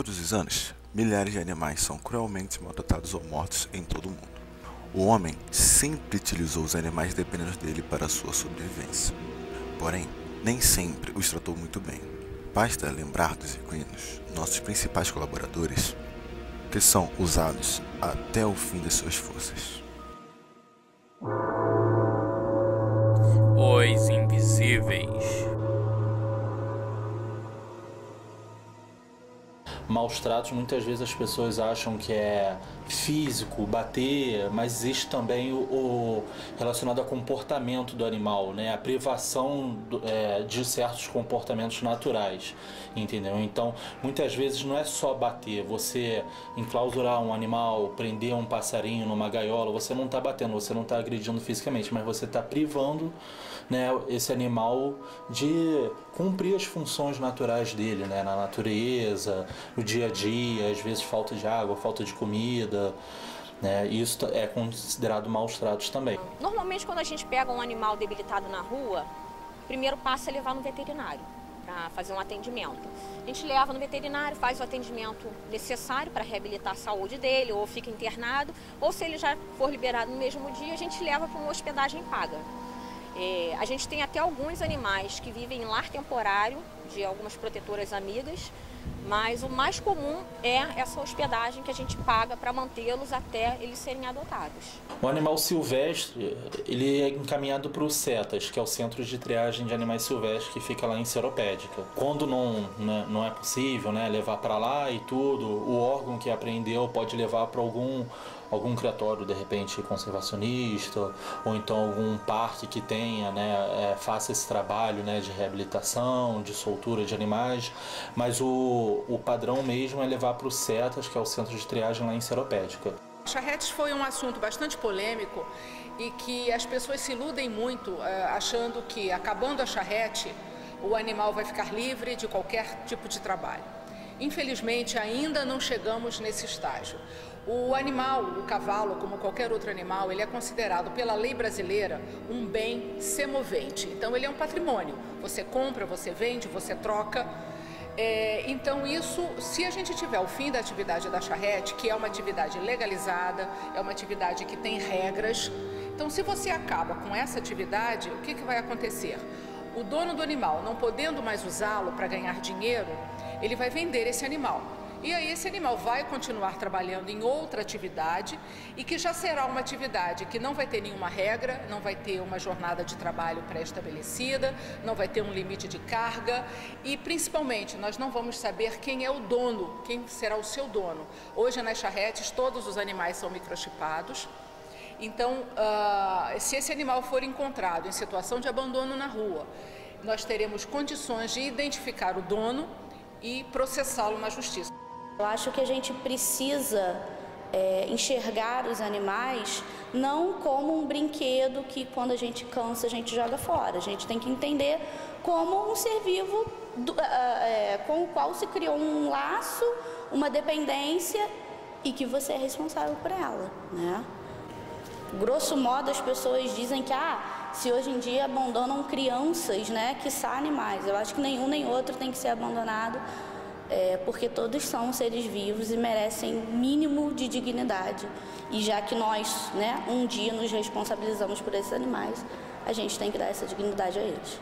Todos os anos, milhares de animais são cruelmente maltratados ou mortos em todo o mundo. O homem sempre utilizou os animais dependentes dele para sua sobrevivência. Porém, nem sempre os tratou muito bem. Basta lembrar dos equinos, nossos principais colaboradores, que são usados até o fim de suas forças. Os Invisíveis. Maus tratos, muitas vezes as pessoas acham que é físico, bater, mas existe também o relacionado ao comportamento do animal, né? A privação de certos comportamentos naturais, entendeu? Então, muitas vezes não é só bater, você enclausurar um animal, prender um passarinho numa gaiola, você não está batendo, você não está agredindo fisicamente, mas você está privando, né, esse animal de cumprir as funções naturais dele, né, na natureza, no dia a dia, às vezes falta de água, falta de comida, né, isso é considerado maus tratos também. Normalmente, quando a gente pega um animal debilitado na rua, o primeiro passo é levar no veterinário para fazer um atendimento. A gente leva no veterinário, faz o atendimento necessário para reabilitar a saúde dele, ou fica internado, ou se ele já for liberado no mesmo dia, a gente leva para uma hospedagem paga. A gente tem até alguns animais que vivem em lar temporário de algumas protetoras amigas, mas o mais comum é essa hospedagem que a gente paga para mantê-los até eles serem adotados. O animal silvestre, ele é encaminhado para o CETAS, que é o Centro de Triagem de Animais Silvestres, que fica lá em Seropédica. Quando não é possível, né, levar para lá e tudo, o órgão que apreendeu pode levar para algum criatório, de repente, conservacionista, ou então algum parque que tenha, né, faça esse trabalho, né, de reabilitação, de soltura de animais, mas o padrão mesmo é levar para o CETAS, que é o Centro de Triagem lá em Seropédica. Charretes foi um assunto bastante polêmico e que as pessoas se iludem muito achando que, acabando a charrete, o animal vai ficar livre de qualquer tipo de trabalho. Infelizmente, ainda não chegamos nesse estágio. O animal, o cavalo, como qualquer outro animal, ele é considerado pela lei brasileira um bem semovente. Então, ele é um patrimônio. Você compra, você vende, você troca. Então isso, se a gente tiver o fim da atividade da charrete, que é uma atividade legalizada, é uma atividade que tem regras, então se você acaba com essa atividade, o que vai acontecer? O dono do animal, não podendo mais usá-lo para ganhar dinheiro, ele vai vender esse animal. E aí esse animal vai continuar trabalhando em outra atividade e que já será uma atividade que não vai ter nenhuma regra, não vai ter uma jornada de trabalho pré-estabelecida, não vai ter um limite de carga e principalmente nós não vamos saber quem é o dono, quem será o seu dono. Hoje nas charretes todos os animais são microchipados. Então, se esse animal for encontrado em situação de abandono na rua, nós teremos condições de identificar o dono e processá-lo na justiça. Eu acho que a gente precisa enxergar os animais não como um brinquedo que quando a gente cansa a gente joga fora. A gente tem que entender como um ser vivo com o qual se criou um laço, uma dependência e que você é responsável por ela, né? Grosso modo as pessoas dizem que se hoje em dia abandonam crianças, né, quiçá animais. Eu acho que nenhum nem outro tem que ser abandonado. Porque todos são seres vivos e merecem mínimo de dignidade. E já que nós, né, um dia nos responsabilizamos por esses animais, a gente tem que dar essa dignidade a eles.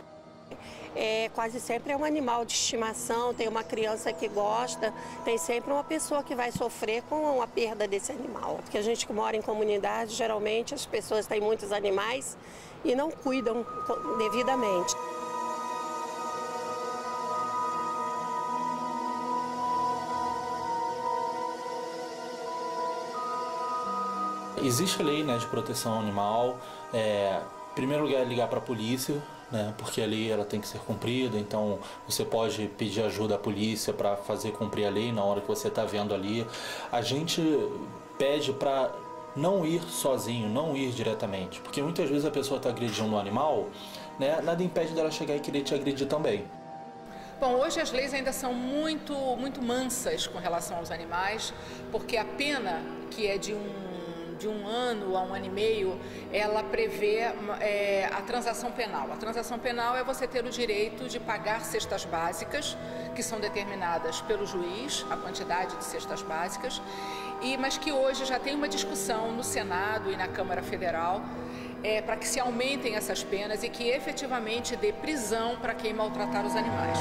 Quase sempre é um animal de estimação, tem uma criança que gosta, tem sempre uma pessoa que vai sofrer com a perda desse animal. Porque a gente que mora em comunidade, geralmente as pessoas têm muitos animais e não cuidam devidamente. Existe a lei, né, de proteção animal. Em primeiro lugar, é ligar para a polícia, né, porque a lei ela tem que ser cumprida. Então, você pode pedir ajuda à polícia para fazer cumprir a lei na hora que você está vendo ali. A gente pede para não ir sozinho, não ir diretamente, porque muitas vezes a pessoa está agredindo um animal, né, nada impede dela chegar e querer te agredir também. Bom, hoje as leis ainda são muito mansas com relação aos animais, porque a pena que é de de 1 ano a 1 ano e meio, ela prevê a transação penal. A transação penal é você ter o direito de pagar cestas básicas, que são determinadas pelo juiz, a quantidade de cestas básicas, mas que hoje já tem uma discussão no Senado e na Câmara Federal para que se aumentem essas penas e que efetivamente dê prisão para quem maltratar os animais.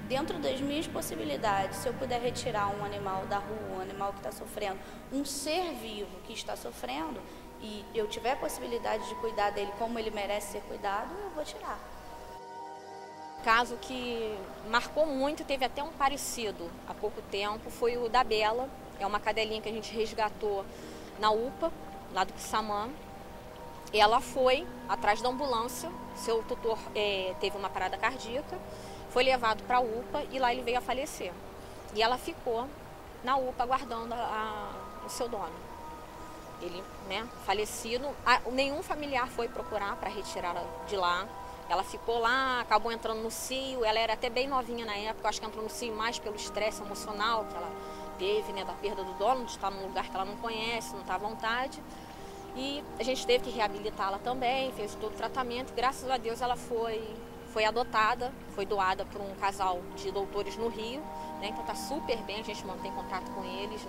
Dentro das minhas possibilidades, se eu puder retirar um animal da rua, um animal que está sofrendo, um ser vivo que está sofrendo, e eu tiver a possibilidade de cuidar dele como ele merece ser cuidado, eu vou tirar. Caso que marcou muito, teve até um parecido há pouco tempo, foi o da Bela. É uma cadelinha que a gente resgatou na UPA, lá do Quissamã. Ela foi atrás da ambulância, seu tutor teve uma parada cardíaca, foi levado para a UPA e lá ele veio a falecer. E ela ficou na UPA aguardando o seu dono. Ele, falecido, nenhum familiar foi procurar para retirá-la de lá. Ela ficou lá, acabou entrando no CIO, ela era até bem novinha na época, acho que entrou no CIO mais pelo estresse emocional que ela teve, da perda do dono, de estar num lugar que ela não conhece, não está à vontade. E a gente teve que reabilitá-la também, fez todo o tratamento, e graças a Deus ela foi adotada, foi doada por um casal de doutores no Rio, então está super bem, a gente mantém contato com eles,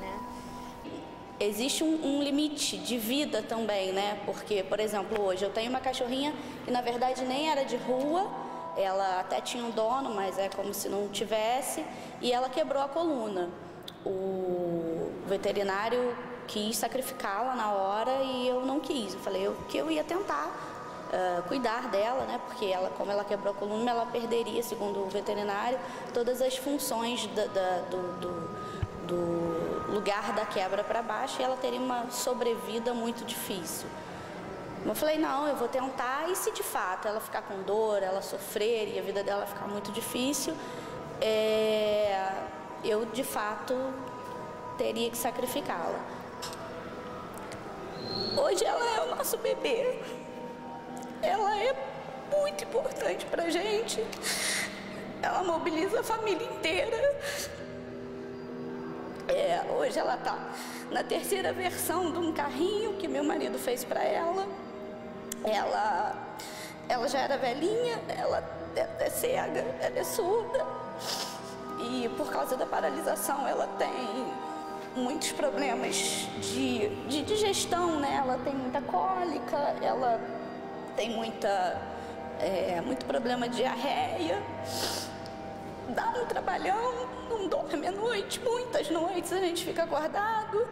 Existe um limite de vida também, Porque, por exemplo, hoje eu tenho uma cachorrinha que na verdade nem era de rua, ela até tinha um dono, mas é como se não tivesse, e ela quebrou a coluna. O veterinário quis sacrificá-la na hora e eu não quis. Eu falei que eu ia tentar cuidar dela, Porque como ela quebrou a coluna, ela perderia, segundo o veterinário, todas as funções do lugar da quebra para baixo, e ela teria uma sobrevida muito difícil. Eu falei, não, eu vou tentar, e se de fato ela ficar com dor, ela sofrer e a vida dela ficar muito difícil, eu de fato teria que sacrificá-la. Hoje ela é o nosso bebê. Ela é muito importante pra gente. Ela mobiliza a família inteira. Hoje ela está na 3ª versão de um carrinho que meu marido fez para ela. Ela já era velhinha, ela é cega, ela é surda. E por causa da paralisação ela tem muitos problemas de digestão, Ela tem muita cólica, ela tem muito problema de diarreia. Dá um trabalhão, não dorme à noite, muitas noites a gente fica acordado.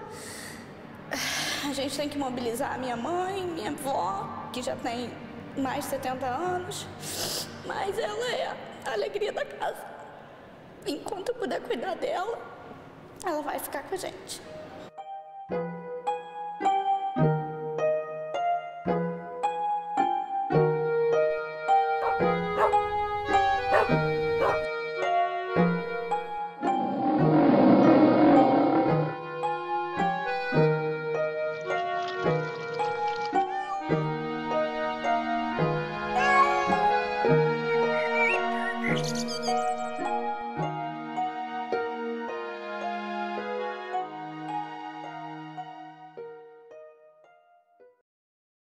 A gente tem que mobilizar a minha mãe, minha avó, que já tem mais de 70 anos, mas ela é a alegria da casa. Enquanto eu puder cuidar dela, ela vai ficar com a gente.